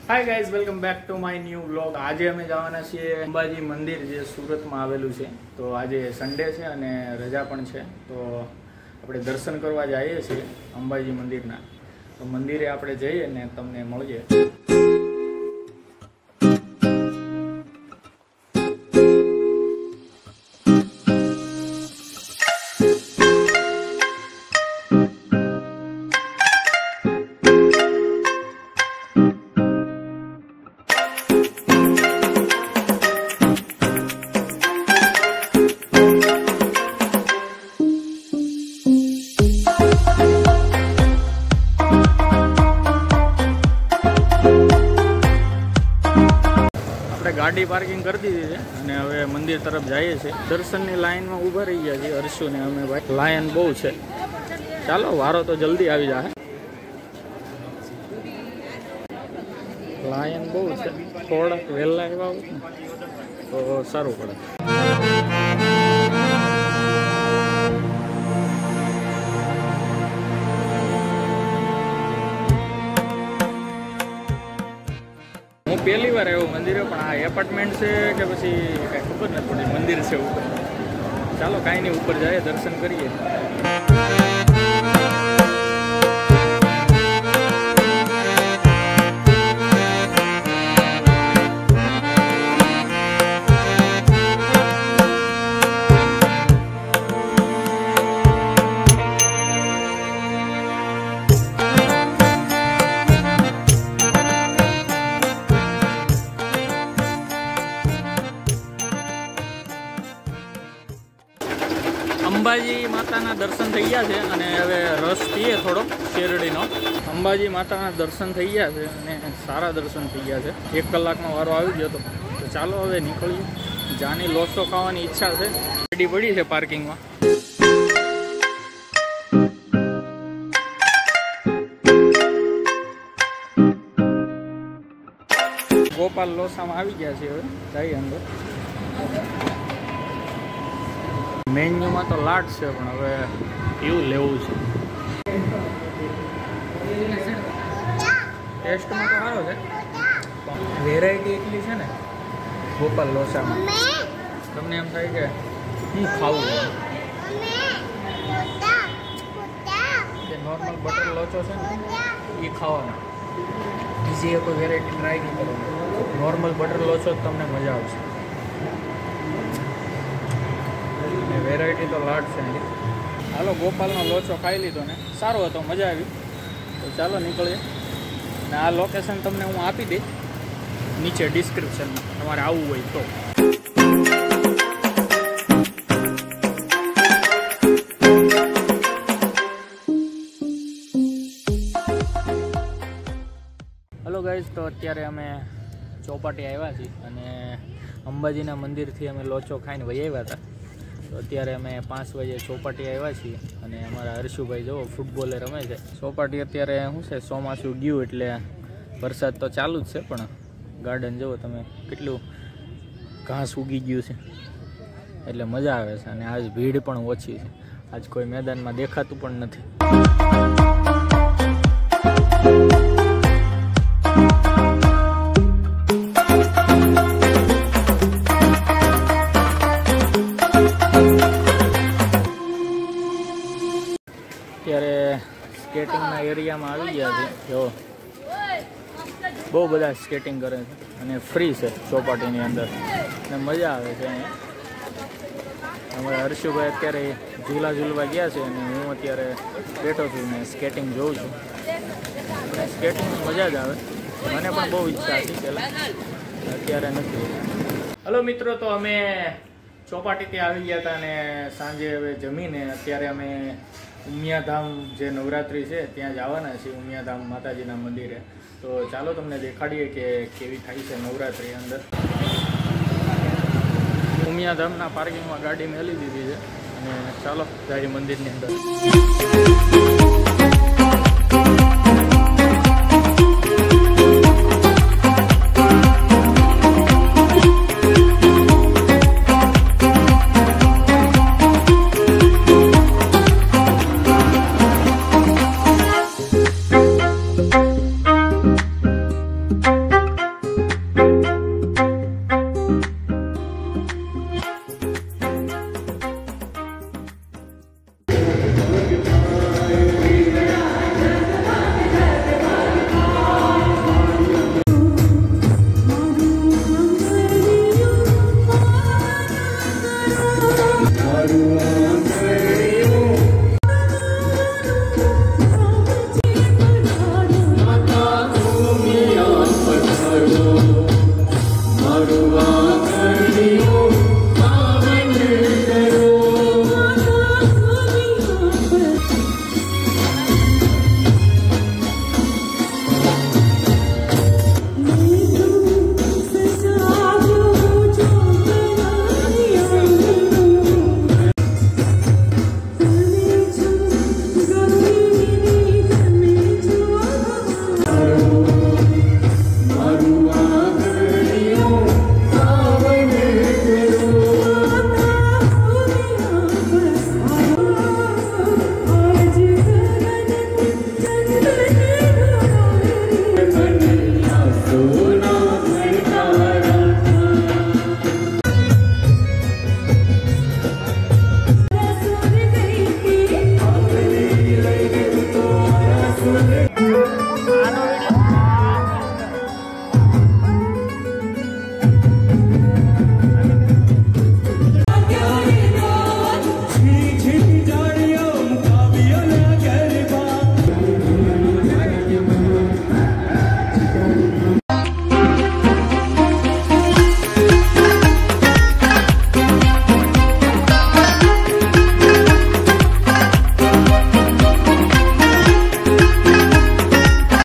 Hi guys, welcome back to my new vlog. आज अमे जवाना छीए अंबाजी मंदिर जे सूरत में आवेलू छे। तो आज संडे छे अने रजा पण छे, तो आपणे दर्शन करवा जाईए छीए अंबाजी मंदिरना। तो मंदिरे आपणे जईए ने तमने मळीए। गाड़ी पार्किंग कर दी है અને હવે મંદિર તરફ જઈએ છીએ। દર્શનની લાઈનમાં ઊભા રહી ગયા છીએ હર્ષુ ને અમે। ભાઈ લાઈન બહુ છે, ચાલો વારો તો જલ્દી આવી જાય। લાઈન બહુ છે, થોડાક વહેલા આવ્યા હોત ને તો સારું પડે। હું પહેલી વાર આવ્યો મંદિરે, પણ આ એપાર્ટમેન્ટ છે કે પછી કાંઈ ખબર નથી પડી। મંદિર છે ઉપર, ચાલો કાંઈ નહીં ઉપર જાય દર્શન કરીએ। अंबाजी माताना दर्शन थई गया है अने हवे रस पीए थोड़ो शेरडीनो। अंबाजी माताना दर्शन थई गया है अने सारा दर्शन थई गया है। 1 कलाकनो वारो आवी गयो तो चालो हवे निकळीए। जानी लोचो खावानी इच्छा है। गाड़ी पड़ी है पार्किंग में। गोपाल लोसा में आवी गया है। हवे जाइए अंदर। मेन्यू में तो लाट से पण हवे केवुं लेवुं छे। टेस्ट में तो सारो छे, वेरायटी એટલી છે ને ગોપાલ લોસામાં તમને એમ થાય કે હું ખાવું કે નોર્મલ બટર લોચો છે ને એ ખાવાનો। બીજી કોઈ વેરાયટી ટ્રાય નહીં કરવાની। નોર્મલ બટર લોચો જ તમને મજા આવશે। वेरायटी तो लाट से। हालो गोपालनो लोचो खाई लीधो ने सारो हतो, मजा आवी। तो चालो निकळीए। ने आ लोकेशन तमने हूँ आपी दई नीचे डिस्क्रिप्शन में, तमारे आववुं होय तो। हेलो गाइज, तो अत्यारे अमे चौपाटी आव्या छीए अने अंबाजीना मंदिरथी अमे लोचो खाईने वही आव्या हता। तो अत्यारे अमे 5 वागे चौपाटी आव्या छीए अने अमारा हर्षुभाई जो फूटबॉले रमे छे। चौपाटी अत्यारे शुं छे, ચોમાસું गयुं एटले वरसाद तो चालू ज छे, पण गार्डन जो तमे केटલું घास उगी गयुं छे एटले मजा आवे छे। अने आज भीड़ पण ओછી छे। आज कोई मैदान में देखातुं पण नथी। અત્યારે સ્કેટિંગના એરિયામાં આવી ગયા છે। જો બહુ બધા સ્કેટિંગ કરે છે અને ફ્રી છે ચોપાટીની અંદર અને મજા આવે છે અહીંયા। અમારા હર્ષુભાઈ અત્યારે ઝૂલા ઝૂલવા ગયા છે અને હું અત્યારે બેઠો છું ને સ્કેટિંગ જોઉં છું। અને સ્કેટિંગની મજા જ આવે। મને પણ બહુ ઈચ્છા હતી પહેલાં, અત્યારે નથી। હલો મિત્રો, તો અમે ચોપાટીથી આવી ગયા હતા અને સાંજે હવે જમીને અત્યારે અમે ઉમિયાધામ જે નવરાત્રિ છે ત્યાં જવાના છીએ, ઉમિયાધામ માતાજીના મંદિરે। તો ચાલો તમને દેખાડીએ કે કેવી થાય છે નવરાત્રિ અંદર। ઉમિયાધામના પાર્કિંગમાં ગાડી મેલી દીધી છે અને ચાલો જઈએ મંદિરની અંદર।